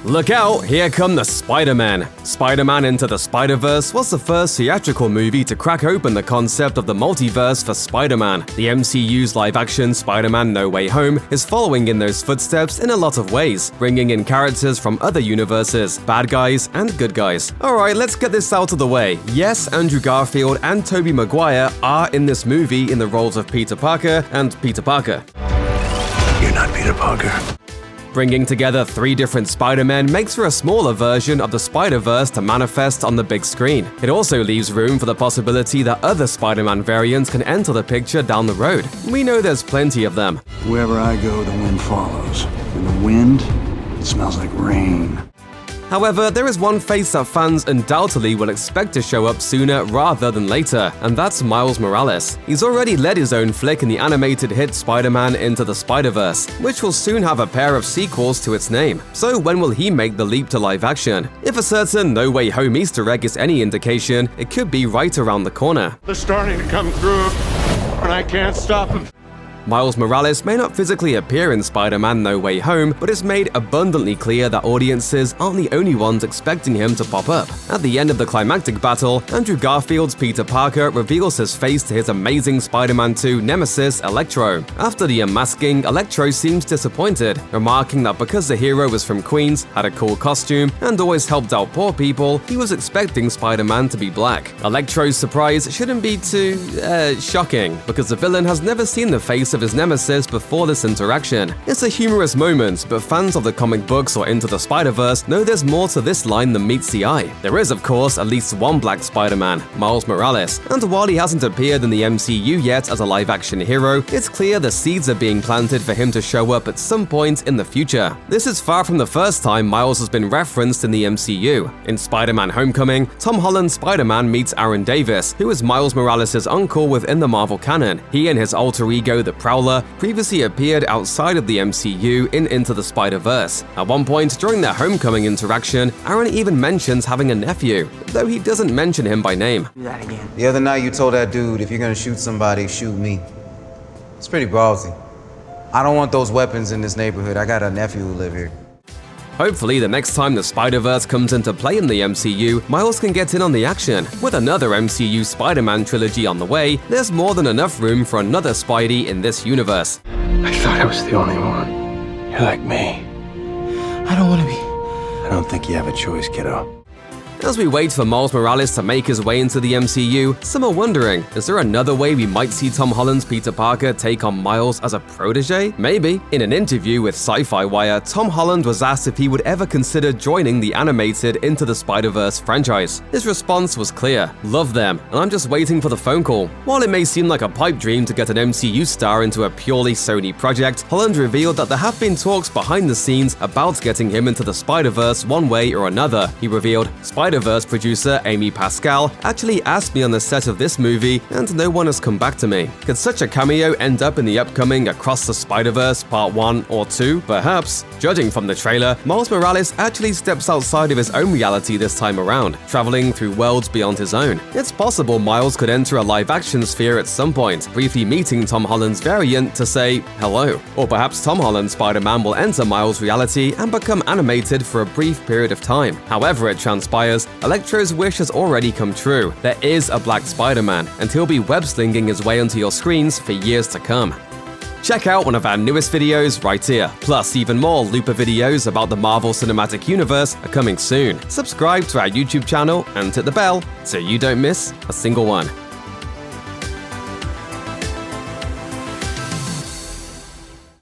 Look out, here come the Spider-Man! Spider-Man Into the Spider-Verse was the first theatrical movie to crack open the concept of the multiverse for Spider-Man. The MCU's live-action Spider-Man No Way Home is following in those footsteps in a lot of ways, bringing in characters from other universes, bad guys and good guys. Alright, let's get this out of the way. Yes, Andrew Garfield and Tobey Maguire are in this movie in the roles of Peter Parker and Peter Parker. You're not Peter Parker. Bringing together three different Spider-Men makes for a smaller version of the Spider-Verse to manifest on the big screen. It also leaves room for the possibility that other Spider-Man variants can enter the picture down the road. We know there's plenty of them. Wherever I go, the wind follows. And the wind, it smells like rain. However, there is one face that fans undoubtedly will expect to show up sooner rather than later, and that's Miles Morales. He's already led his own flick in the animated hit Spider-Man Into the Spider-Verse, which will soon have a pair of sequels to its name. So when will he make the leap to live action? If a certain No Way Home Easter egg is any indication, it could be right around the corner. They're starting to come through, and I can't stop them. Miles Morales may not physically appear in Spider-Man No Way Home, but it's made abundantly clear that audiences aren't the only ones expecting him to pop up. At the end of the climactic battle, Andrew Garfield's Peter Parker reveals his face to his amazing Spider-Man 2 nemesis, Electro. After the unmasking, Electro seems disappointed, remarking that because the hero was from Queens, had a cool costume, and always helped out poor people, he was expecting Spider-Man to be black. Electro's surprise shouldn't be too, shocking, because the villain has never seen the face of his nemesis before this interaction. It's a humorous moment, but fans of the comic books or Into the Spider-Verse know there's more to this line than meets the eye. There is, of course, at least one black Spider-Man, Miles Morales, and while he hasn't appeared in the MCU yet as a live-action hero, it's clear the seeds are being planted for him to show up at some point in the future. This is far from the first time Miles has been referenced in the MCU. In Spider-Man Homecoming, Tom Holland's Spider-Man meets Aaron Davis, who is Miles Morales' uncle within the Marvel canon. He and his alter ego, the Prowler, previously appeared outside of the MCU in Into the Spider-Verse. At one point during their Homecoming interaction, Aaron even mentions having a nephew, though he doesn't mention him by name. Do that again. The other night you told that dude, if you're gonna shoot somebody, shoot me. It's pretty ballsy. I don't want those weapons in this neighborhood. I got a nephew who live here. Hopefully, the next time the Spider-Verse comes into play in the MCU, Miles can get in on the action. With another MCU Spider-Man trilogy on the way, there's more than enough room for another Spidey in this universe. I thought I was the only one. You're like me. I don't want to be. I don't think you have a choice, kiddo. As we wait for Miles Morales to make his way into the MCU, some are wondering, is there another way we might see Tom Holland's Peter Parker take on Miles as a protege? Maybe. In an interview with Sci-Fi Wire, Tom Holland was asked if he would ever consider joining the animated Into the Spider-Verse franchise. His response was clear: love them, and I'm just waiting for the phone call. While it may seem like a pipe dream to get an MCU star into a purely Sony project, Holland revealed that there have been talks behind the scenes about getting him into the Spider-Verse one way or another. He revealed, Spider-Verse producer Amy Pascal actually asked me on the set of this movie, and no one has come back to me. Could such a cameo end up in the upcoming Across the Spider-Verse Part 1 or 2? Perhaps. Judging from the trailer, Miles Morales actually steps outside of his own reality this time around, traveling through worlds beyond his own. It's possible Miles could enter a live-action sphere at some point, briefly meeting Tom Holland's variant to say hello. Or perhaps Tom Holland's Spider-Man will enter Miles' reality and become animated for a brief period of time. However it transpires, Electro's wish has already come true. There is a black Spider-Man, and he'll be web-slinging his way onto your screens for years to come. Check out one of our newest videos right here. Plus, even more Looper videos about the Marvel Cinematic Universe are coming soon. Subscribe to our YouTube channel and hit the bell so you don't miss a single one.